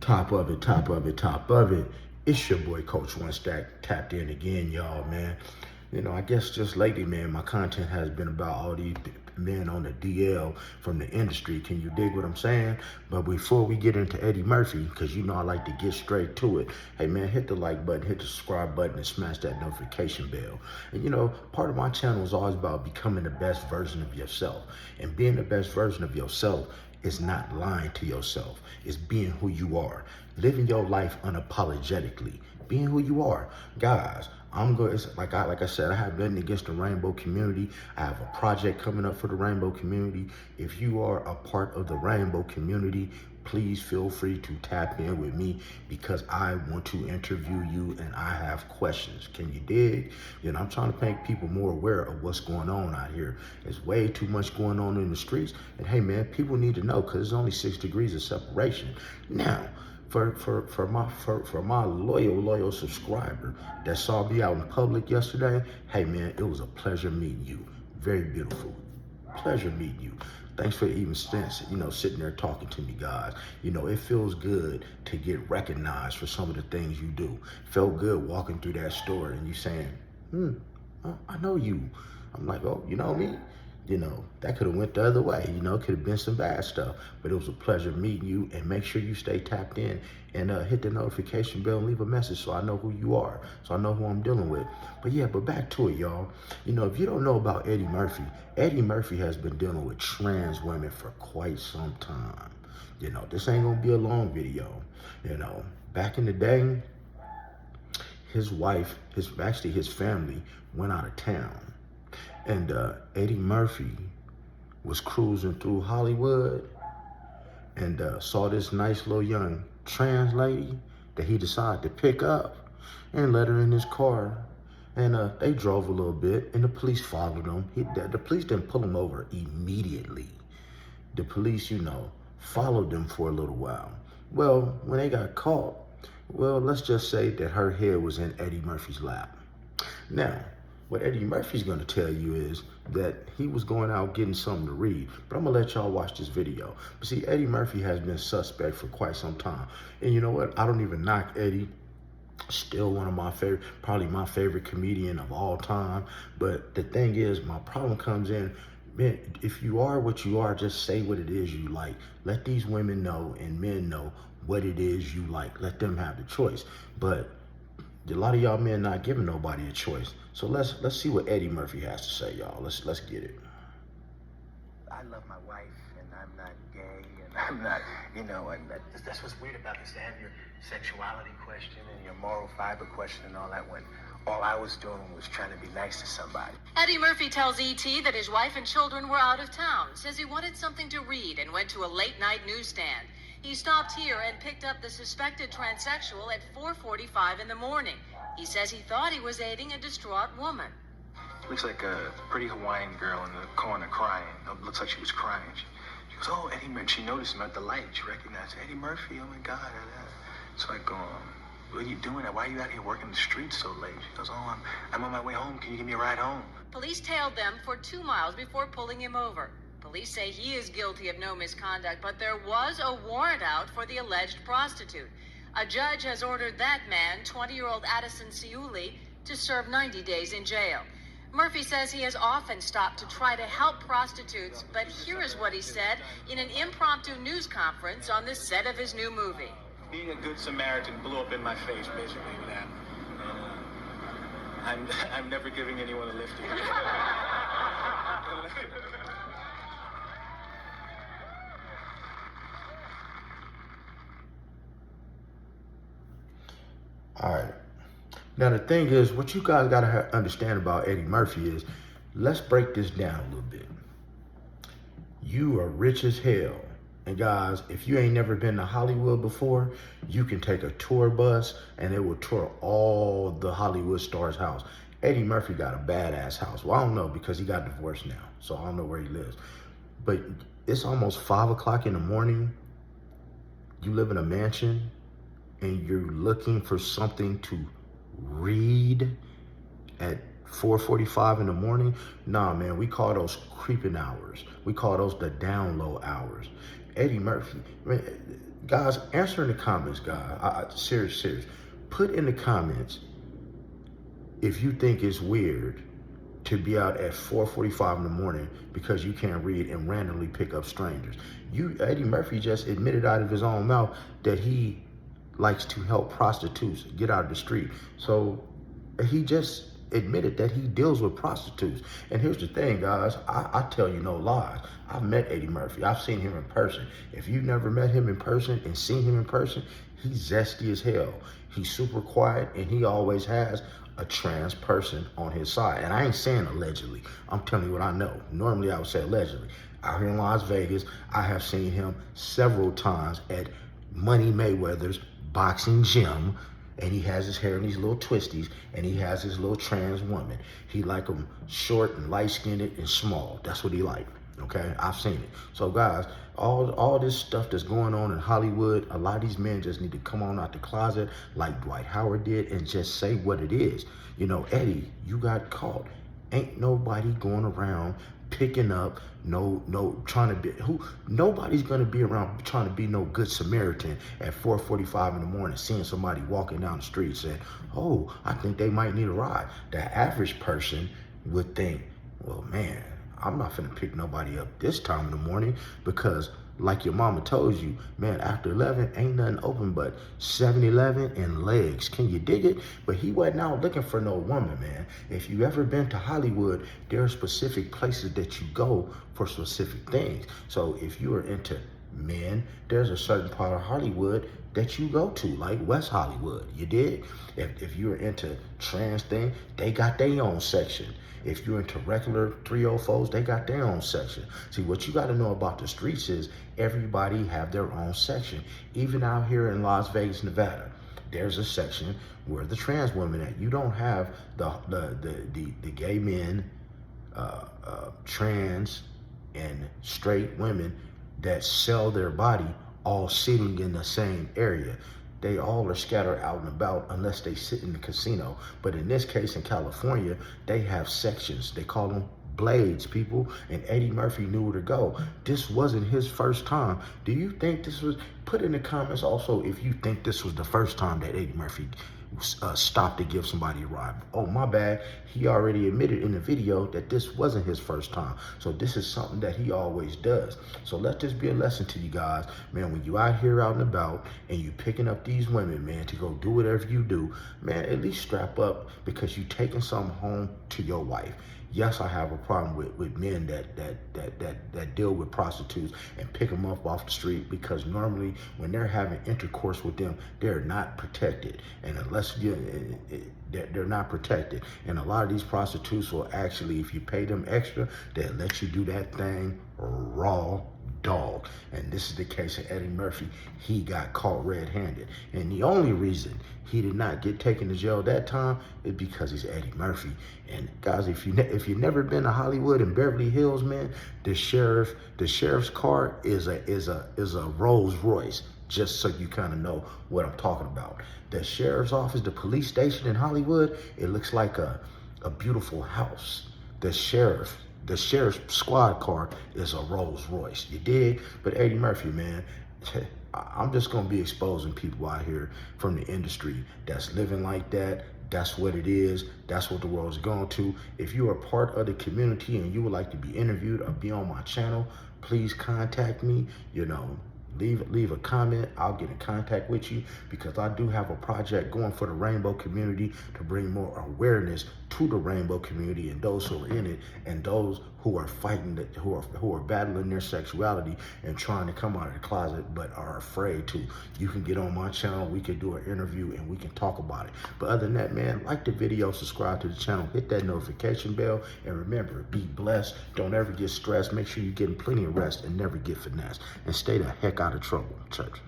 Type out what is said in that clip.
Top of it, top of it, top of it. It's your boy Coach One Stack tapped in again, y'all, man. You know, I guess just lately, man, my content has been about all these men on the DL from the industry. Can you dig what I'm saying? But before we get into Eddie Murphy, because you know I like to get straight to it, hey, man, hit the like button, hit the subscribe button, and smash that notification bell. And, you know, part of my channel is always about becoming the best version of yourself. And being the best version of yourself is not lying to yourself. It's being who you are. Living your life unapologetically. Being who you are. Guys, I'm good. It's like I said, I have nothing against the rainbow community. I have a project coming up for the rainbow community. If you are a part of the rainbow community, please feel free to tap in with me because I want to interview you and I have questions. Can you dig? You know, I'm trying to make people more aware of what's going on out here. There's way too much going on in the streets. And hey, man, people need to know because there's only 6 degrees of separation. Now, for my loyal subscriber that saw me out in public yesterday, hey man, it was a pleasure meeting you. Very beautiful. Pleasure meeting you. Thanks for even sitting there talking to me, guys. You know, it feels good to get recognized for some of the things you do. Felt good walking through that store and you saying, I know you. I'm like, oh, you know me? You know, that could have went the other way. You know, could have been some bad stuff. But it was a pleasure meeting you. And make sure you stay tapped in and hit the notification bell and leave a message so I know who you are, so I know who I'm dealing with. But yeah, but back to it, y'all. You know, if you don't know about Eddie Murphy has been dealing with trans women for quite some time. You know, this ain't gonna be a long video. You know, back in the day, his wife, his family went out of town. And Eddie Murphy was cruising through Hollywood and saw this nice little young trans lady that he decided to pick up and let her in his car. And they drove a little bit and the police followed him. The police didn't pull him over immediately. The police, you know, followed them for a little while. Well, when they got caught, well, let's just say that her head was in Eddie Murphy's lap. Now, what Eddie Murphy's gonna tell you is that he was going out getting something to read, but I'm gonna let y'all watch this video. But see, Eddie Murphy has been suspect for quite some time. And you know what? I don't even knock Eddie. Still one of my favorite, probably my favorite comedian of all time. But the thing is, my problem comes in, man, if you are what you are, just say what it is you like. Let these women know and men know what it is you like. Let them have the choice. But a lot of y'all men not giving nobody a choice. So let's see what Eddie Murphy has to say, y'all. Let's get it. I love my wife, and I'm not gay, and I'm not, you know, and that's what's weird about this. To have your sexuality question and your moral fiber question and all that when all I was doing was trying to be nice to somebody. Eddie Murphy tells ET that his wife and children were out of town, says he wanted something to read and went to a late-night newsstand. He stopped here and picked up the suspected transsexual at 4:45 in the morning. He says he thought he was aiding a distraught woman. Looks like a pretty Hawaiian girl in the corner crying. It looks like she was crying. She goes, oh, Eddie Murphy. She noticed him at the light. She recognized Eddie Murphy. Oh, my God. It's like, what are you doing? Why are you out here working the streets so late? She goes, oh, I'm on my way home. Can you give me a ride home? Police tailed them for 2 miles before pulling him over. Police say he is guilty of no misconduct, but there was a warrant out for the alleged prostitute. A judge has ordered that man, 20-year-old Addison Ciuli, to serve 90 days in jail. Murphy says he has often stopped to try to help prostitutes, but here is what he said in an impromptu news conference on the set of his new movie. Being a good Samaritan blew up in my face, basically, what happened. I'm never giving anyone a lift again. All right. Now, the thing is, what you guys got to understand about Eddie Murphy is, let's break this down a little bit. You are rich as hell. And guys, if you ain't never been to Hollywood before, you can take a tour bus and it will tour all the Hollywood stars' house. Eddie Murphy got a badass house. Well, I don't know because he got divorced now, so I don't know where he lives. But it's almost 5 o'clock in the morning. You live in a mansion and you're looking for something to read at 4:45 in the morning. Nah, man, we call those creeping hours. We call those the down low hours. Eddie Murphy, man, Guys, answer in the comments, guys. Serious. Put in the comments if you think it's weird to be out at 4:45 in the morning because you can't read and randomly pick up strangers. Eddie Murphy just admitted out of his own mouth that he likes to help prostitutes get out of the street. So he just admitted that he deals with prostitutes. And here's the thing, guys, I tell you no lies. I've met Eddie Murphy. I've seen him in person. If you've never met him in person and seen him in person, he's zesty as hell. He's super quiet, and he always has a trans person on his side. And I ain't saying allegedly. I'm telling you what I know. Normally I would say allegedly. Out here in Las Vegas, I have seen him several times at Money Mayweather's boxing gym, and he has his hair in these little twisties, and he has his little trans woman. He like them short and light-skinned and small. That's what he like, okay? I've seen it. So guys, all this stuff that's going on in Hollywood, a lot of these men just need to come on out the closet like Dwight Howard did and just say what it is. You know, Eddie, you got caught. Ain't nobody going around picking up nobody's gonna be around trying to be no good Samaritan at 4:45 in the morning, seeing somebody walking down the street saying, oh, I think they might need a ride. The average person would think, well, man, I'm not finna pick nobody up this time in the morning, because like your mama told you, man, after 11 ain't nothing open but 7-Eleven and legs. Can you dig it? But he wasn't out looking for no woman, man. If you ever been to Hollywood, there are specific places that you go for specific things. So if you are into men, there's a certain part of Hollywood that you go to, like West Hollywood, you dig? If you're into trans thing, they got their own section. If you're into regular 304s, they got their own section. See, what you got to know about the streets is everybody have their own section. Even out here in Las Vegas, Nevada, there's a section where the trans women at. You don't have the gay men, trans and straight women that sell their body all sitting in the same area. They all are scattered out and about unless they sit in the casino. But in this case, in California, they have sections. They call them blades, people. And Eddie Murphy knew where to go. This wasn't his first time. Do you think this was, put in the comments also if you think this was the first time that Eddie Murphy stopped to give somebody a ride. Oh, my bad. He already admitted in the video that this wasn't his first time. So this is something that he always does. So let this be a lesson to you guys. Man, when you out here out and about and you picking up these women, man, to go do whatever you do, man, at least strap up, because you taking something home to your wife. Yes, I have a problem with men that deal with prostitutes and pick them up off the street, because normally when they're having intercourse with them, they're not protected. And unless they're not protected. And a lot of these prostitutes will actually, if you pay them extra, they'll let you do that thing raw dog. And this is the case of Eddie Murphy. He got caught red-handed. And the only reason he did not get taken to jail that time is because he's Eddie Murphy. And guys, if you've never been to Hollywood and Beverly Hills, man, the sheriff's car is a Rolls Royce. Just so you kind of know what I'm talking about. The sheriff's office, the police station in Hollywood, it looks like a beautiful house. The sheriff's squad car is a Rolls Royce. You dig? But Eddie Murphy, man, I'm just gonna be exposing people out here from the industry that's living like that. That's what it is. That's what the world's going to. If you are part of the community and you would like to be interviewed or be on my channel, please contact me. You know, leave a comment. I'll get in contact with you, because I do have a project going for the rainbow community to bring more awareness to the rainbow community and those who are in it, and those who are fighting, who are battling their sexuality and trying to come out of the closet but are afraid to. You can get on my channel, we can do an interview, and we can talk about it. But other than that, man, like the video, subscribe to the channel, hit that notification bell, and remember, be blessed. Don't ever get stressed. Make sure you're getting plenty of rest and never get finessed. And stay the heck out of trouble, church.